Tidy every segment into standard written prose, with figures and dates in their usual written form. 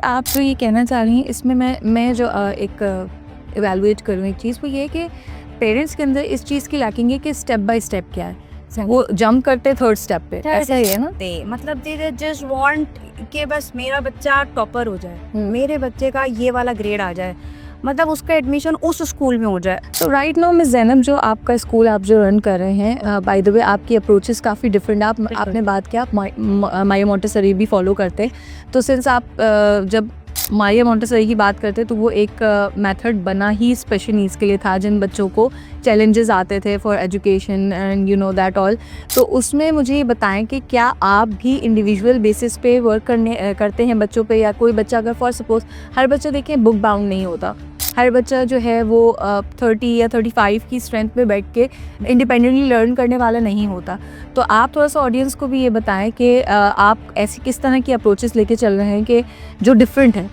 आप जो ये कहना चाह रही हैं इसमें मैं जो एक इवैल्यूएट करूँ एक चीज़ वो ये है कि पेरेंट्स के अंदर इस चीज़ की लैकिंग है कि स्टेप बाय स्टेप क्या है, वो जंप करते थर्ड स्टेप पे, ऐसा ही है ना? मतलब दे जस्ट वांट कि बस मेरा बच्चा टॉपर हो जाए, मेरे बच्चे का ये वाला ग्रेड आ जाए, मतलब उसका एडमिशन उस स्कूल में हो जाए। तो राइट नाउ मिस ज़ैनब, जो आपका स्कूल आप जो रन कर रहे हैं, बाय द वे आपकी अप्रोचेस काफ़ी डिफरेंट है। आपने बात किया आप माया मोंटेसरी भी फॉलो करते हैं, तो सिंस आप जब माया मोंटेसरी की बात करते तो वो एक मेथड बना ही स्पेशल नीड्स के लिए था, जिन बच्चों को चैलेंजेस आते थे for education and you know that all. तो उसमें मुझे ये बताएं कि क्या आप भी इंडिविजुअल बेसिस पे वर्क करते हैं बच्चों पे, या कोई बच्चा अगर फॉर सपोज, हर बच्चा देखें बुक बाउंड नहीं होता, हर बच्चा जो है वो 30 या 35 की स्ट्रेंथ पे बैठ के इंडिपेंडेंटली लर्न करने वाला नहीं होता। तो आप थोड़ा सा ऑडियंस को भी ये बताएं कि आप ऐसी किस तरह की अप्रोचेस लेके चल रहे हैं कि जो डिफरेंट है।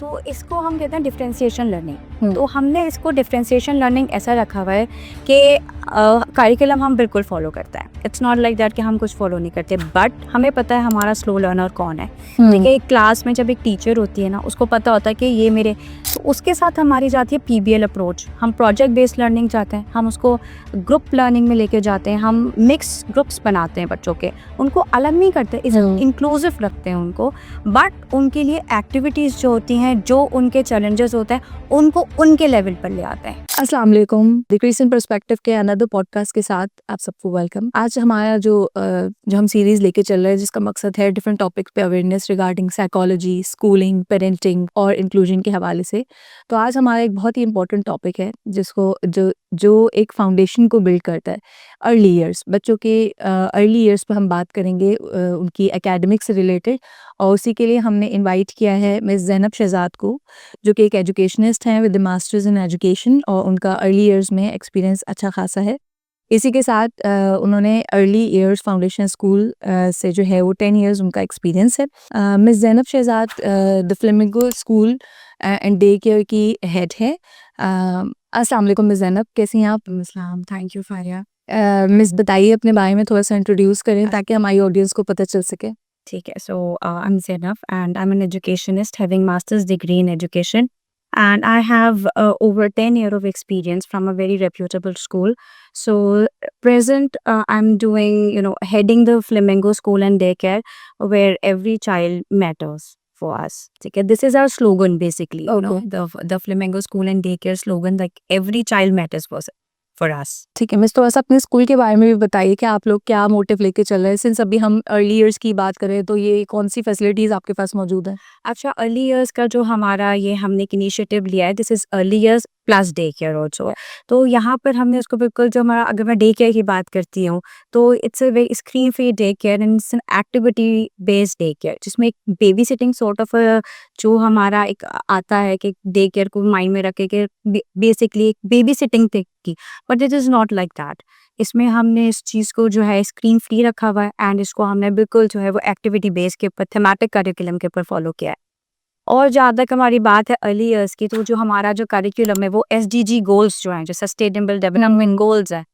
तो इसको हम कहते हैं डिफरेंशिएशन लर्निंग। तो हमने इसको डिफरेंशिएशन लर्निंग ऐसा रखा हुआ है कि करिकुलम हम बिल्कुल फॉलो करते हैं। इट्स नॉट लाइक दैट कि हम कुछ फॉलो नहीं करते, बट हमें पता है हमारा स्लो लर्नर कौन है। देखिए, एक क्लास में जब एक टीचर होती है ना, उसको पता होता है कि ये मेरे, तो उसके साथ हमारी जाती है पीबीएल अप्रोच। हम प्रोजेक्ट बेस्ड लर्निंग चाहते हैं, हम उसको ग्रुप लर्निंग में लेके जाते हैं, हम मिक्स ग्रुप्स बनाते हैं बच्चों के, उनको अलग नहीं करते, इंक्लूसिव रखते हैं उनको, बट उनके लिए एक्टिविटीज़ जो होती हैं, जो उनके चैलेंजेस होते हैं, उनको उनके लेवल पर ले आते हैं। अस्सलाम वालेकुम, डिक्रीजिंग पर्सपेक्टिव के अनदर पॉडकास्ट के साथ आप सबको वेलकम। आज हमारा जो हम सीरीज़ लेके चल रहे हैं, जिसका मकसद है डिफरेंट टॉपिक्स पे awareness regarding psychology, schooling, parenting और इंक्लूजन के हवाले से। तो आज हमारा एक बहुत ही इंपॉर्टेंट टॉपिक है, जिसको जो एक फाउंडेशन को बिल्ड करता है, अर्ली ईयर्स, बच्चों के अर्ली ईयर्स पर हम बात करेंगे, उनकी एकेडमिक से रिलेटेड। और उसी के लिए हमने इनवाइट किया है मिस ज़ैनब शहज़ाद को, जो कि एक एजुकेशनिस्ट हैं विद मास्टर्स इन एजुकेशन, और उनका अर्ली ईयर्स में एक्सपीरियंस अच्छा खासा है। इसी के साथ उन्होंने अर्ली ईयर्स फाउंडेशन स्कूल से जो है वो 10 इयर्स उनका एक्सपीरियंस है। Miss Zainab Shahzad the flamingo school and day care की हेड है। अस्सलाम वालेकुम मिस ज़ैनब, कैसी हैं आप? अस्सलाम, थैंक यू फारिया। मिस बताइए अपने बारे में, थोड़ा सा इंट्रोड्यूस करें ताकि हमारी ऑडियंस को पता चल सके। ठीक है, so I am Zainab and I am an educationist having masters degree in education, and I have over 10 years of experience from a very reputable school. So present, I'm doing, heading the Flamingo School and Daycare, where every child matters for us. Okay, this is our slogan basically. The Flamingo School and Daycare slogan, like every child matters for us. ठीक है miss, थोड़ा सा अपने school के बारे में भी बताइए कि आप लोग क्या मोटिव लेके चल रहे हैं, सिंस अभी हम अर्ली ईयर्स की बात करें तो ये कौन सी फैसिलिटीज़ आपके पास मौजूद है? अच्छा, अर्ली इयर्स का जो हमारा ये हमने एक इनिशिएटिव लिया है, this is early years plus day care also. तो यहाँ पर हमने उसको बिल्कुल, जो हमारा, अगर मैं डे केयर की बात करती हूँ, तो it's a very screen free day care and it's an activity based day care, जिसमें एक बेबी सिटिंग सॉर्ट ऑफ जो हमारा एक आता है कि डे केयर को माइंड में रखे कि बेसिकली एक बेबी सिटिंग की, but it is not like that. इसमें हमने इस चीज़ को जो है स्क्रीन फ्री रखा हुआ है, एंड इसको हमने बिल्कुल जो है वो एक्टिविटी बेस के ऊपर, थीमेटिक करिकुलम के ऊपर फॉलो किया है। और जहाँ तक हमारी बात है अर्ली इयर्स की, तो जो हमारा जो करिकुलम है वो एसडीजी गोल्स जो हैं, जो सस्टेनेबल डेवलपमेंट गोल्स हैं,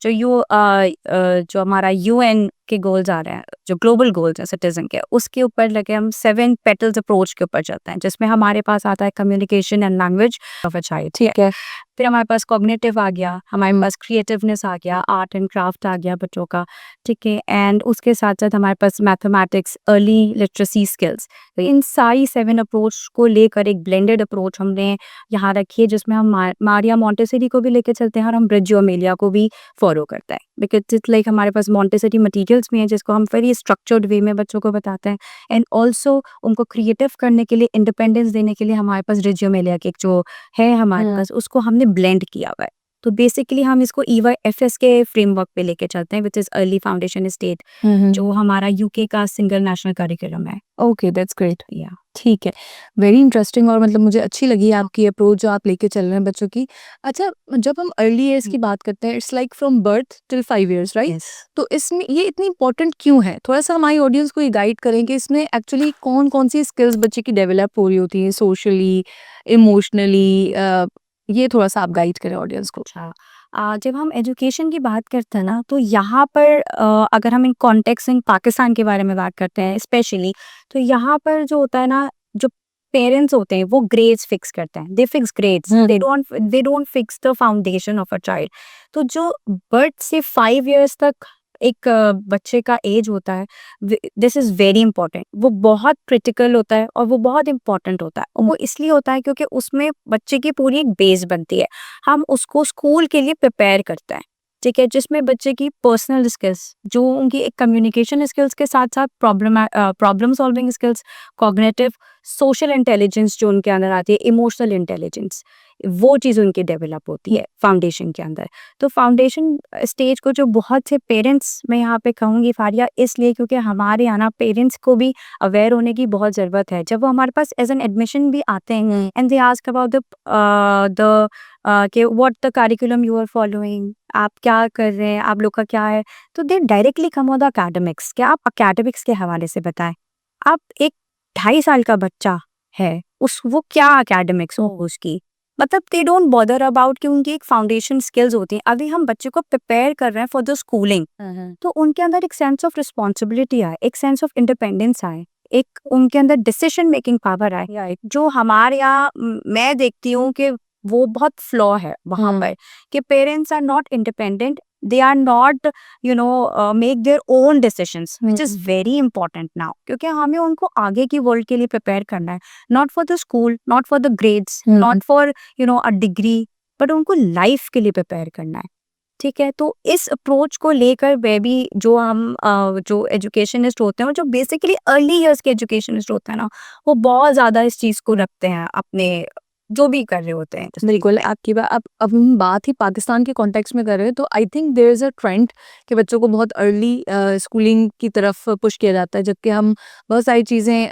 जो हमारा यूएन के गोल्स आ रहे हैं, जो ग्लोबल गोल्स हैं सिटीजन के, उसके ऊपर लगे हम 7 पेटल्स अप्रोच के ऊपर चलते हैं, जिसमें हमारे पास आता है communication and language of a child. ठीक है। फिर हमारे पास कॉग्निटिव आ गया, हमारे पास क्रिएटिवनेस आ गया, आर्ट एंड क्राफ्ट आ गया बच्चों का, ठीक है, एंड उसके साथ साथ हमारे पास मैथमेटिक्स, अर्ली लिटरेसी स्किल्स। तो इन सारी 7 अप्रोच को लेकर एक ब्लेंडेड अप्रोच हमने यहाँ रखी है, जिसमें हम मारिया मोंटेसरी को भी लेकर चलते हैं और हम ब्रिजियो अमेलिया को भी फॉलो करते हैं, बिकॉज इट्स लाइक हमारे पास मोंटेसरी मटीरियल्स भी हैं, जिसको हम वेरी स्ट्रक्चर्ड वे में बच्चों को बताते हैं, एंड ऑल्सो उनको क्रिएटिव करने के लिए, इंडिपेंडेंस देने के लिए हमारे पास ब्रिजियो अमेलिया की एक जो है हमारे पास, उसको हमने ब्लेंड किया हुआ है। तो बेसिकली हम इसको EYFS के फ्रेमवर्क पे लेके चलते हैं, which is early foundation state, जो हमारा यूके का सिंगल नेशनल करिकुलम है। Okay, that's great. या ठीक है, वेरी इंटरेस्टिंग, और मतलब मुझे अच्छी लगी आपकी अप्रोच जो आप लेके चल रहे हैं बच्चों की। अच्छा, जब हम अर्ली एज की बात करते हैं, it's like from birth till 5 years, right? तो इसमें ये इतनी इंपॉर्टेंट क्यों है? थोड़ा सा हमारी ऑडियंस को ये गाइड करें कि इसमें एक्चुअली कौन कौन सी स्किल्स बच्चे की डेवलप हो रही होती हैं, सोशली, इमोशनली, ये थोड़ा सा आप गाइड करें ऑडियंस को। अच्छा, जब हम एजुकेशन की बात करते हैं ना, तो यहाँ पर अगर हम इन कॉन्टेक्स्ट इन पाकिस्तान के बारे में बात करते हैं स्पेशली, तो यहाँ पर जो होता है ना, जो पेरेंट्स होते हैं वो ग्रेड्स फिक्स करते हैं, दे fix grades, they don't fix the foundation of a child. तो जो बर्थ से 5 इयर्स तक एक बच्चे का एज होता है, दिस इज वेरी इंपॉर्टेंट, वो बहुत क्रिटिकल होता है और वो बहुत इंपॉर्टेंट होता है। और वो इसलिए होता है क्योंकि उसमें बच्चे की पूरी एक बेस बनती है, हम उसको स्कूल के लिए प्रिपेयर करते हैं, ठीक है, जिसमें बच्चे की पर्सनल स्किल्स, जो उनकी एक कम्युनिकेशन स्किल्स के साथ साथ problem solving skills, cognitive, social intelligence जो उनके अंदर आती है, इमोशनल इंटेलिजेंस, वो चीज़ उनकी डेवलप होती है फाउंडेशन के अंदर। तो फाउंडेशन स्टेज को जो बहुत से पेरेंट्स, मैं यहाँ पे कहूँगी फारिया, इसलिए क्योंकि हमारे यहाँ ना पेरेंट्स को भी अवेयर होने की बहुत ज़रूरत है। जब वो हमारे पास एज एन एडमिशन भी आते हैं and they ask about the कि what the curriculum you are following, आप क्या कर रहे हैं, आप लोग का क्या है, तो दे directly come on the academics, क्या आप एकेडमिक्स के हवाले से बताएं। आप एक 2.5 साल का बच्चा है, उस वो क्या एकेडमिक्स हो उसकी, मतलब दे डोंट बॉदर अबाउट कि उनकी एक फाउंडेशन स्किल्स होती हैं। अभी हम बच्चे को प्रिपेयर कर रहे हैं फॉर द स्कूलिंग, तो उनके अंदर एक सेंस ऑफ रिस्पॉन्सिबिलिटी आए, एक सेंस ऑफ इंडिपेंडेंस आए, एक उनके अंदर डिसीजन मेकिंग पावर आए, जो हमारे यहाँ मैं देखती हूँ कि वो बहुत फ्लॉ है वहाँ पर, कि parents are not independent, they are not make their own decisions, which is very important now, क्योंकि हमें उनको आगे की वर्ल्ड के लिए प्रिपेयर करना है, not for the school, not for the grades, not for a degree, but उनको लाइफ के लिए प्रिपेयर करना है, ठीक है। तो इस अप्रोच को लेकर वे भी जो हम जो एजुकेशनिस्ट होते हैं, और जो बेसिकली अर्ली ईयर्स के एजुकेशनिस्ट होते हैं ना, वो बहुत ज़्यादा इस चीज़ को रखते हैं अपने जो भी कर रहे होते हैं। बिल्कुल आपकी बात। अब हम बात ही पाकिस्तान के कॉन्टेक्स्ट में कर रहे हैं, तो I think there is a trend कि बच्चों को बहुत अर्ली स्कूलिंग की तरफ पुश किया जाता है, जबकि हम बहुत सारी चीज़ें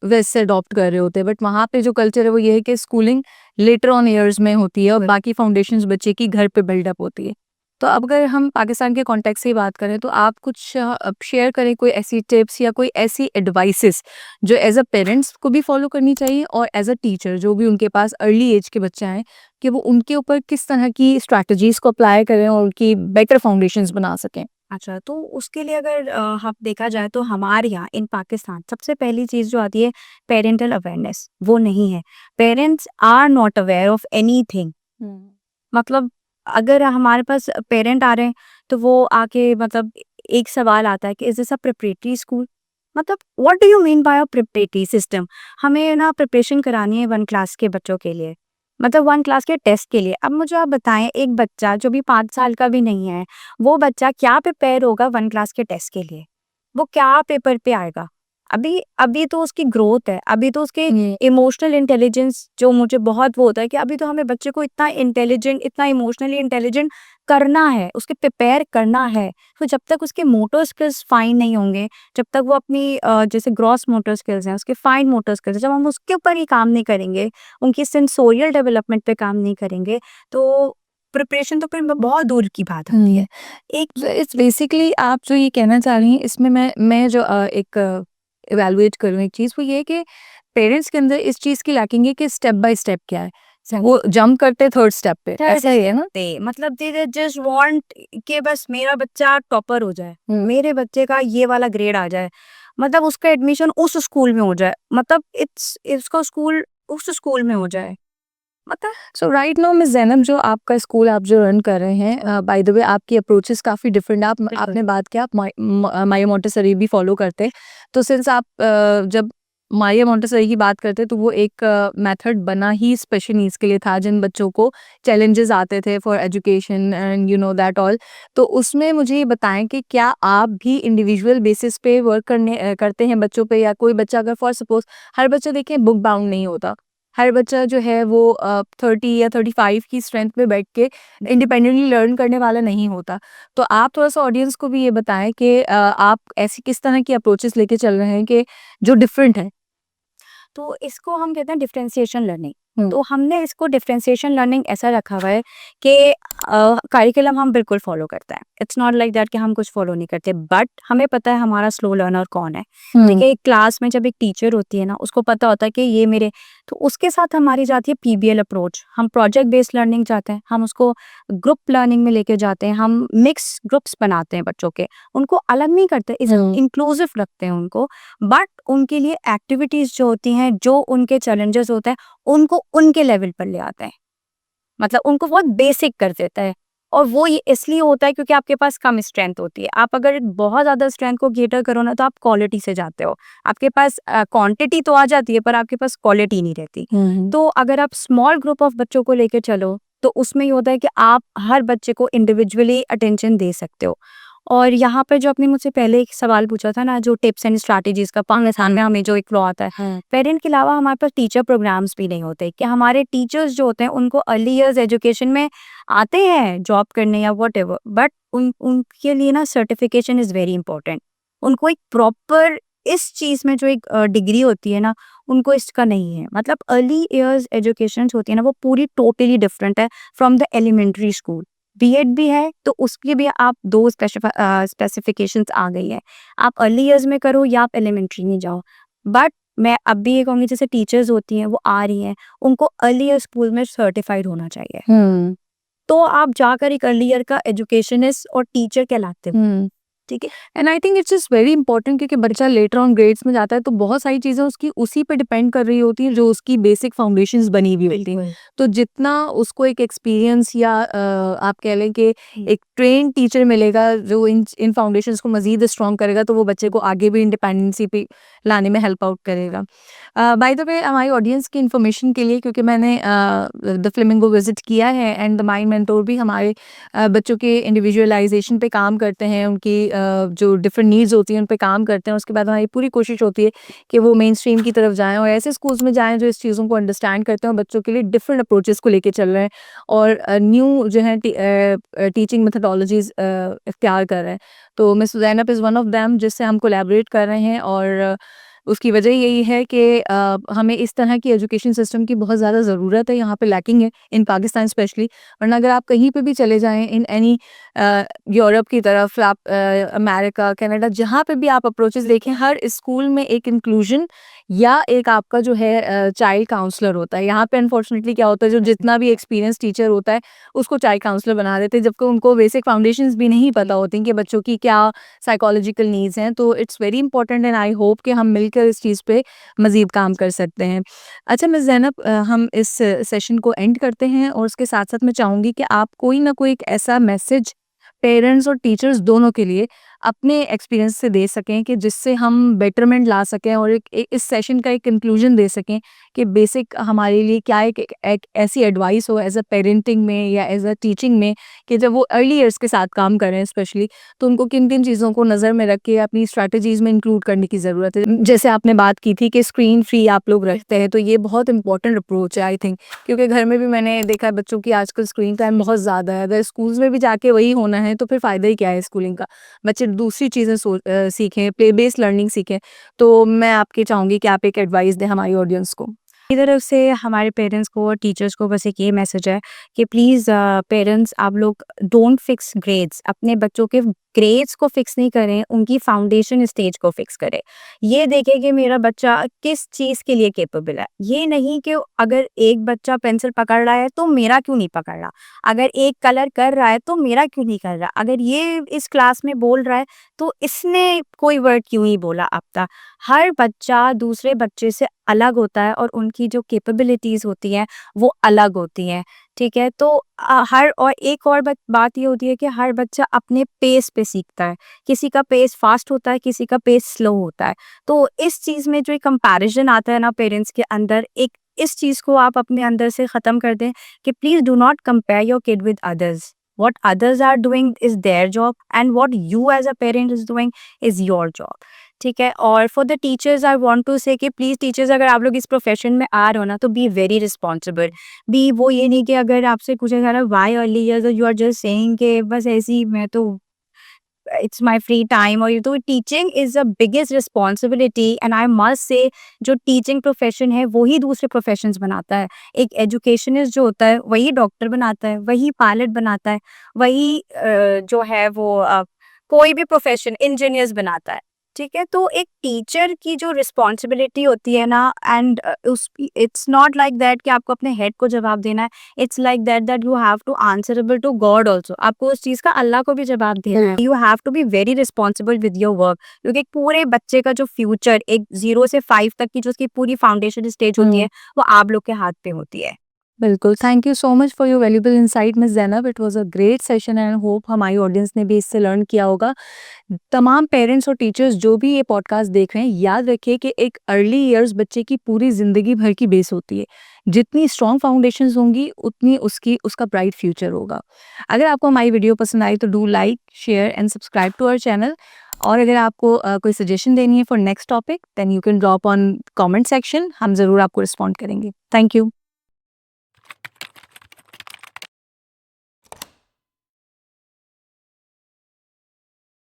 वेस्ट से अडॉप्ट कर रहे होते हैं। बट वहाँ पे जो कल्चर है वो ये है कि स्कूलिंग लेटर ऑन ईयर्स में होती है और बाकी फाउंडेशंस बच्चे की घर पे बिल्डअप होती है। तो अब अगर हम पाकिस्तान के कॉन्टेक्स्ट से ही बात करें, तो आप कुछ शेयर करें कोई ऐसी टिप्स या कोई ऐसी एडवाइसेस जो एज अ पेरेंट्स को भी फॉलो करनी चाहिए और एज अ टीचर जो भी उनके पास अर्ली एज के बच्चे हैं, कि वो उनके ऊपर किस तरह की स्ट्रैटेजीज को अप्लाई करें और उनकी बेटर फाउंडेशंस बना सकें। अच्छा, तो उसके लिए अगर हम देखा जाए तो हमारे यहाँ इन पाकिस्तान सबसे पहली चीज़ जो आती है, पेरेंटल अवेयरनेस, वो नहीं है। Parents are not aware of anything. मतलब अगर हमारे पास पेरेंट आ रहे हैं तो वो आके मतलब एक सवाल आता है कि is this a preparatory school, मतलब what do you mean by a preparatory system. हमें ना प्रिपरेशन करानी है 1 क्लास के बच्चों के लिए, मतलब 1 क्लास के टेस्ट के लिए। अब मुझे आप बताएं, एक बच्चा जो भी 5 साल का भी नहीं है, वो बच्चा क्या प्रिपेयर होगा 1 क्लास के टेस्ट के लिए, वो क्या पेपर पे आएगा। अभी अभी तो उसकी ग्रोथ है, अभी तो उसके इमोशनल इंटेलिजेंस जो मुझे बहुत वो होता है कि अभी तो हमें बच्चे को इतना इंटेलिजेंट, इतना इमोशनली इंटेलिजेंट करना है, उसके प्रिपेयर करना है। तो जब तक उसके मोटर स्किल्स फाइन नहीं होंगे, जब तक वो अपनी जैसे ग्रॉस मोटर स्किल्स हैं, उसके फाइन मोटर स्किल्स, जब हम उसके ऊपर ही काम नहीं करेंगे, उनकी सेंसोरियल डेवलपमेंट पे काम नहीं करेंगे, तो प्रिपरेशन तो फिर बहुत दूर की बात होती है। एक इट्स बेसिकली आप जो ये कहना चाह रही हैं, इसमें मैं जो एक इवैल्यूएट करूँ एक चीज़, वो ये है कि पेरेंट्स के अंदर इस चीज़ की लैकिंग है कि स्टेप बाय स्टेप क्या है, वो जंप करते हैं थर्ड स्टेप पे, ऐसा ही है ना? मतलब दे जस्ट वांट कि बस मेरा बच्चा टॉपर हो जाए, मेरे बच्चे का ये वाला ग्रेड आ जाए, मतलब उसका एडमिशन उस स्कूल में हो जाए, मतलब इट्स इसका स्कूल उस स्कूल में हो जाए, मतलब सो राइट नाउ मिस ज़ैनब, जो आपका स्कूल आप जो रन कर रहे हैं, बाय द वे आपकी अप्रोचेस काफ़ी डिफरेंट है। आपने बात किया आप माया मोंटेसरी भी फॉलो करते हैं। तो सिंस आप जब माया मोंटेसरी की बात करते हैं, तो वो एक मेथड बना ही स्पेशल नीड्स के लिए था, जिन बच्चों को चैलेंजेस आते थे for education and you know that all. तो उसमें मुझे ये बताएं कि क्या आप भी इंडिविजुअल बेसिस पे वर्क करते हैं बच्चों पे, या कोई बच्चा अगर फॉर सपोज, हर बच्चा देखें बुक बाउंड नहीं होता, हर बच्चा जो है वो 30 या 35 की स्ट्रेंथ पे बैठ के इंडिपेंडेंटली लर्न करने वाला नहीं होता। तो आप थोड़ा-सा ऑडियंस को भी ये बताएँ कि आप ऐसी किस तरह की अप्रोचेस लेके चल रहे हैं कि जो डिफरेंट है? तो इसको हम कहते हैं डिफरेंशिएशन लर्निंग। तो हमने इसको डिफरेंशिएशन लर्निंग ऐसा रखा हुआ है कि करिकुलम हम बिल्कुल फॉलो करते हैं। इट्स नॉट लाइक दैट कि हम कुछ फॉलो नहीं करते, बट हमें पता है हमारा स्लो लर्नर कौन है। ठीक है, एक क्लास में जब एक टीचर होती है ना, उसको पता होता है कि ये मेरे, तो उसके साथ हमारी जाती है पीबीएल अप्रोच। हम प्रोजेक्ट बेस्ड लर्निंग चाहते हैं, हम उसको ग्रुप लर्निंग में लेके जाते हैं, हम मिक्स ग्रुप्स बनाते हैं बच्चों के, उनको अलग नहीं करते, इंक्लूसिव रखते हैं उनको, बट उनके लिए एक्टिविटीज जो होती हैं, जो उनके चैलेंजेस होते हैं, उनको उनके लेवल पर ले आते हैं। मतलब उनको बहुत बेसिक कर देता है। और वो ये इसलिए होता है क्योंकि आपके पास कम स्ट्रेंथ होती है। आप अगर बहुत ज़्यादा स्ट्रेंथ को केटर करो ना, तो आप क्वालिटी से जाते हो। आपके पास क्वांटिटी तो आ जाती है, पर आपके पास क्वालिटी नहीं रहती। तो अगर आप स्मॉल ग्रुप ऑफ बच्चों को लेके चलो, तो उसमें ये होता है कि आप हर बच्चे को इंडिविजुअली अटेंशन दे सकते हो। और यहाँ पर जो आपने मुझसे पहले एक सवाल पूछा था ना, जो टिप्स एंड स्ट्रैटेजीज का, पाकिस्तान में हमें जो एक फ्लॉ आता है, पेरेंट के अलावा हमारे पास टीचर प्रोग्राम्स भी नहीं होते कि हमारे टीचर्स जो होते हैं उनको अर्ली इयर्स एजुकेशन में आते हैं जॉब करने या वट एवर, बट उनके लिए ना सर्टिफिकेशन इज़ वेरी इंपॉर्टेंट। उनको एक प्रॉपर इस चीज़ में जो एक डिग्री होती है ना, उनको इसका नहीं है। मतलब अर्ली इयर्स एजुकेशन होती है ना, वो पूरी टोटली डिफरेंट है from the elementary school. BEd भी है तो उसकी भी आप दो स्पेसिफिकेशंस आ गई है। आप अर्ली इयर्स में करो या आप एलिमेंट्री में जाओ। बट मैं अब भी ये कहूँगी, जैसे टीचर्स होती हैं वो आ रही हैं, उनको अर्ली ईयर स्कूल में सर्टिफाइड होना चाहिए। तो आप जाकर एक अर्ली ईयर का एजुकेशनिस्ट और टीचर कहलाते हो। ठीक है। And I think it's just very important, क्योंकि बच्चा लेटर ऑन ग्रेड्स में जाता है तो बहुत सारी चीज़ें उसकी उसी पे डिपेंड कर रही होती हैं जो उसकी बेसिक फाउंडेशंस बनी हुई होती हैं। तो जितना उसको एक एक्सपीरियंस या आप कह लें कि एक ट्रेन टीचर मिलेगा जो इन फाउंडेशंस को मजीद स्ट्रॉन्ग करेगा, तो वो बच्चे को आगे भी इंडिपेंडेंसी पे लाने में हेल्प आउट करेगा। बाय द वे, हमारी ऑडियंस की इन्फॉर्मेशन के लिए, क्योंकि मैंने द फ्लेमिंगो विजिट किया है एंड द माइंड मेंटोर भी हमारे बच्चों के इंडिविजुअलाइजेशन पे काम करते हैं, उनकी जो डिफरेंट नीड्स होती हैं उन पे काम करते हैं। उसके बाद हमारी पूरी कोशिश होती है कि वो मेन स्ट्रीम की तरफ जाएँ और ऐसे स्कूल्स में जाएँ जो इस चीज़ों को अंडरस्टैंड करते हैं और बच्चों के लिए डिफरेंट अप्रोचेस को लेके चल रहे हैं और न्यू जो है टीचिंग मेथडोलॉजीज़ इख्तियार कर रहे हैं। तो miss Zainab is one of them, जिससे हम कोलैबोरेट कर रहे हैं और उसकी वजह यही है कि हमें इस तरह की एजुकेशन सिस्टम की बहुत ज़्यादा ज़रूरत है, यहाँ पे लैकिंग है इन पाकिस्तान स्पेशली। वरना अगर आप कहीं पे भी चले जाएँ इन एनी यूरोप की तरफ, आप अमेरिका, कनाडा, जहाँ पे भी आप अप्रोचेस देखें, हर स्कूल में एक इंक्लूजन या एक आपका जो है चाइल्ड काउंसलर होता है। यहाँ पे अनफॉर्चुनेटली क्या होता है, जो जितना भी एक्सपीरियंस टीचर होता है उसको चाइल्ड काउंसलर बना देते हैं, जबकि उनको बेसिक फाउंडेशंस भी नहीं पता होती कि बच्चों की क्या साइकोलॉजिकल नीड्स हैं। तो it's very important and I hope कि हम मिलकर इस चीज़ पे मज़ीद काम कर सकते हैं। अच्छा मिस ज़ैनब, हम इस सेशन को एंड करते हैं और उसके साथ-साथ मैं चाहूँगी कि आप कोई ना कोई एक ऐसा मैसेज पेरेंट्स और टीचर्स दोनों के लिए अपने एक्सपीरियंस से दे सकें कि जिससे हम बेटरमेंट ला सकें और इस सेशन का एक कंक्लूजन दे सकें कि बेसिक हमारे लिए क्या एक ऐसी एडवाइस हो एज अ पेरेंटिंग में या एज अ टीचिंग में, कि जब वो अर्ली ईयर्स के साथ काम कर रहे हैं स्पेशली, तो उनको किन-किन चीज़ों को नज़र में रख के अपनी स्ट्रैटेजीज़ में इंक्लूड करने की ज़रूरत है। जैसे आपने बात की थी कि स्क्रीन फ्री आप लोग रखते हैं, तो ये बहुत इंपॉर्टेंट अप्रोच है आई थिंक, क्योंकि घर में भी मैंने देखा है बच्चों की आजकल स्क्रीन टाइम बहुत ज़्यादा है। अगर स्कूल्स में भी जाके वही होना है तो फिर फ़ायदा ही क्या है स्कूलिंग का? बच्चे दूसरी चीज़ें सीखें, प्ले बेस्ड लर्निंग सीखें। तो मैं आपकी चाहूँगी कि आप एक एडवाइस दें हमारी ऑडियंस को। मेरी तरफ से हमारे पेरेंट्स को और टीचर्स को बस एक ये मैसेज है कि प्लीज़ पेरेंट्स, आप लोग डोंट फिक्स ग्रेड्स। अपने बच्चों के ग्रेड्स को फिक्स नहीं करें, उनकी फाउंडेशन स्टेज को फिक्स करें। ये देखें कि मेरा बच्चा किस चीज़ के लिए कैपेबल है। ये नहीं कि अगर एक बच्चा पेंसिल पकड़ रहा है तो मेरा क्यों नहीं पकड़ रहा, अगर एक कलर कर रहा है तो मेरा क्यों नहीं कर रहा, अगर ये इस क्लास में बोल रहा है तो इसने कोई वर्ड क्यों नहीं बोला अब तक। हर बच्चा दूसरे बच्चे से अलग होता है और उनकी जो कैपेबिलिटीज़ होती हैं वो अलग होती हैं, ठीक है? तो हर और एक और बात ये होती है कि हर बच्चा अपने पेस पे सीखता है। किसी का पेस फ़ास्ट होता है, किसी का पेस स्लो होता है। तो इस चीज़ में जो एक कंपैरिज़न आता है ना पेरेंट्स के अंदर, एक इस चीज़ को आप अपने अंदर से ख़त्म कर दें कि please do not compare your kid with others. What others are doing is their job and what you as a parent is doing is your job. ठीक है? और for the teachers I want to say कि please teachers, अगर आप लोग इस profession में आ रहे हो ना, तो बी वेरी रिस्पॉन्सिबल। बी वो ये नहीं कि अगर आपसे पूछा जा रहा है why early years, you are just saying कि बस ऐसे ही मैं तो इट्स माय फ्री टाइम, और ये तो teaching is the biggest responsibility, and I must say जो टीचिंग प्रोफेशन है वही दूसरे प्रोफेशंस बनाता है। एक एजुकेशनिस्ट जो होता है वही डॉक्टर बनाता है, वही पायलट बनाता है, वही जो है वो कोई भी प्रोफेशन इंजीनियर्स बनाता है। ठीक है, तो एक टीचर की जो रिस्पॉन्सिबिलिटी होती है ना, एंड उस इट्स नॉट लाइक दैट कि आपको अपने हेड को जवाब देना है। It's like that that you have to answerable to God also. आपको उस चीज़ का अल्लाह को भी जवाब देना है। You have to be very responsible with your work, क्योंकि एक पूरे बच्चे का जो फ्यूचर, एक 0 से 5 तक की जो उसकी पूरी फाउंडेशन स्टेज होती है, वो आप लोग के हाथ पे होती है। बिल्कुल, thank you so much for your valuable insight miss Zainab. It was a great session and hope हमारी ऑडियंस ने भी इससे लर्न किया होगा। तमाम पेरेंट्स और टीचर्स जो भी ये पॉडकास्ट देख रहे हैं, याद रखिए कि एक अर्ली इयर्स बच्चे की पूरी ज़िंदगी भर की बेस होती है। जितनी स्ट्रॉन्ग फाउंडेशंस होंगी, उतनी उसका ब्राइट फ्यूचर होगा। अगर आपको हमारी वीडियो पसंद आई तो do like, share and subscribe to our channel. और अगर आपको कोई सजेशन देनी है for next topic, then you can drop on comment section. हम ज़रूर आपको रिस्पॉन्ड करेंगे। Thank you.